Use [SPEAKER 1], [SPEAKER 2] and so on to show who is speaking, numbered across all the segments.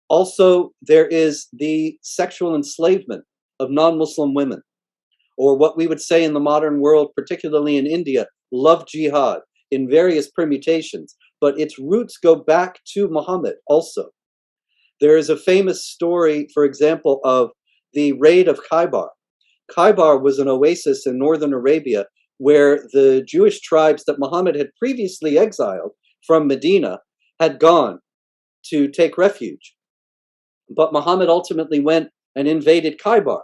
[SPEAKER 1] Also, there is the sexual enslavement of non-Muslim women, or what we would say in the modern world, particularly in India, love jihad in various permutations, but its roots go back to Muhammad also. There is a famous story, for example, of the raid of Khaybar. Khaybar was an oasis in northern Arabia where the Jewish tribes that Muhammad had previously exiled from Medina had gone to take refuge. But Muhammad ultimately went and invaded Khaybar.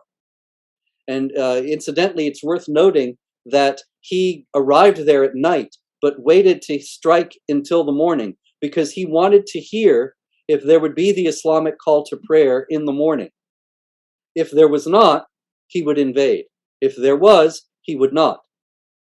[SPEAKER 1] And incidentally, it's worth noting that he arrived there at night, but waited to strike until the morning because he wanted to hear if there would be the Islamic call to prayer in the morning. If there was not, he would invade. If there was, he would not,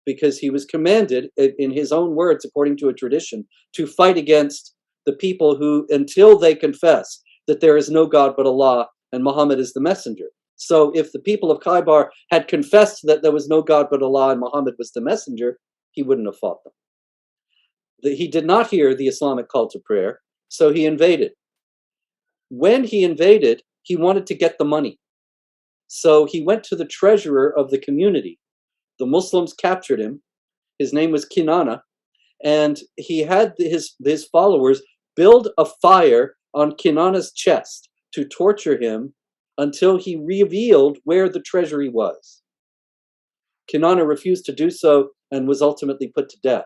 [SPEAKER 1] because he was commanded, in his own words, according to a tradition, to fight against the people who, until they confess that there is no God but Allah and Muhammad is the messenger. So if the people of Khaybar had confessed that there was no God but Allah and Muhammad was the messenger, he wouldn't have fought them. He did not hear the Islamic call to prayer, so he invaded. When he invaded, he wanted to get the money. So he went to the treasurer of the community. The Muslims captured him. His name was Kinana, and he had his followers build a fire on Kinana's chest to torture him until he revealed where the treasury was. Kinana refused to do so and was ultimately put to death.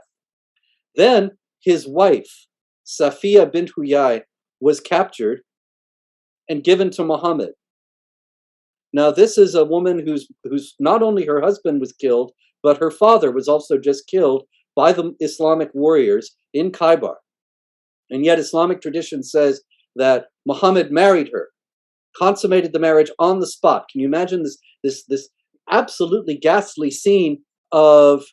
[SPEAKER 1] Then his wife, Safiya bint Huyai, was captured and given to Muhammad. Now, this is a woman who's not only her husband was killed, but her father was also just killed by the Islamic warriors in Khaybar. And yet Islamic tradition says that Muhammad married her, consummated the marriage on the spot. Can you imagine this absolutely ghastly scene of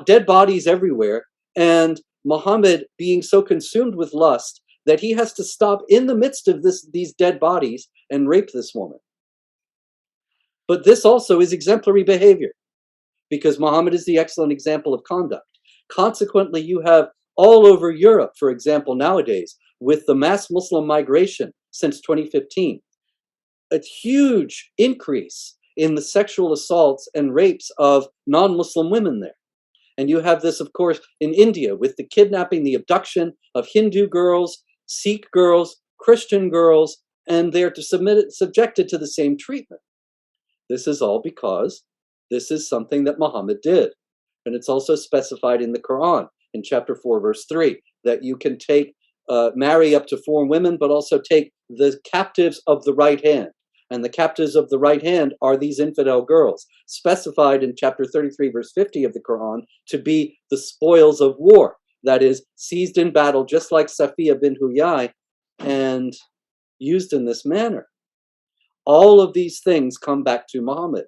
[SPEAKER 1] dead bodies everywhere, and Muhammad being so consumed with lust that he has to stop in the midst of these dead bodies and rape this woman. But this also is exemplary behavior, because Muhammad is the excellent example of conduct. Consequently, you have all over Europe, for example, nowadays, with the mass Muslim migration since 2015, a huge increase in the sexual assaults and rapes of non-Muslim women there. And you have this, of course, in India with the kidnapping, the abduction of Hindu girls, Sikh girls, Christian girls, and they're subjected to the same treatment. This is all because this is something that Muhammad did. And it's also specified in the Quran in chapter 4, verse 3, that you can marry up to 4 women, but also take the captives of the right hand. And the captives of the right hand are these infidel girls, specified in chapter 33, verse 50 of the Quran, to be the spoils of war, that is, seized in battle, just like Safiya bint Huyai, and used in this manner. All of these things come back to Muhammad.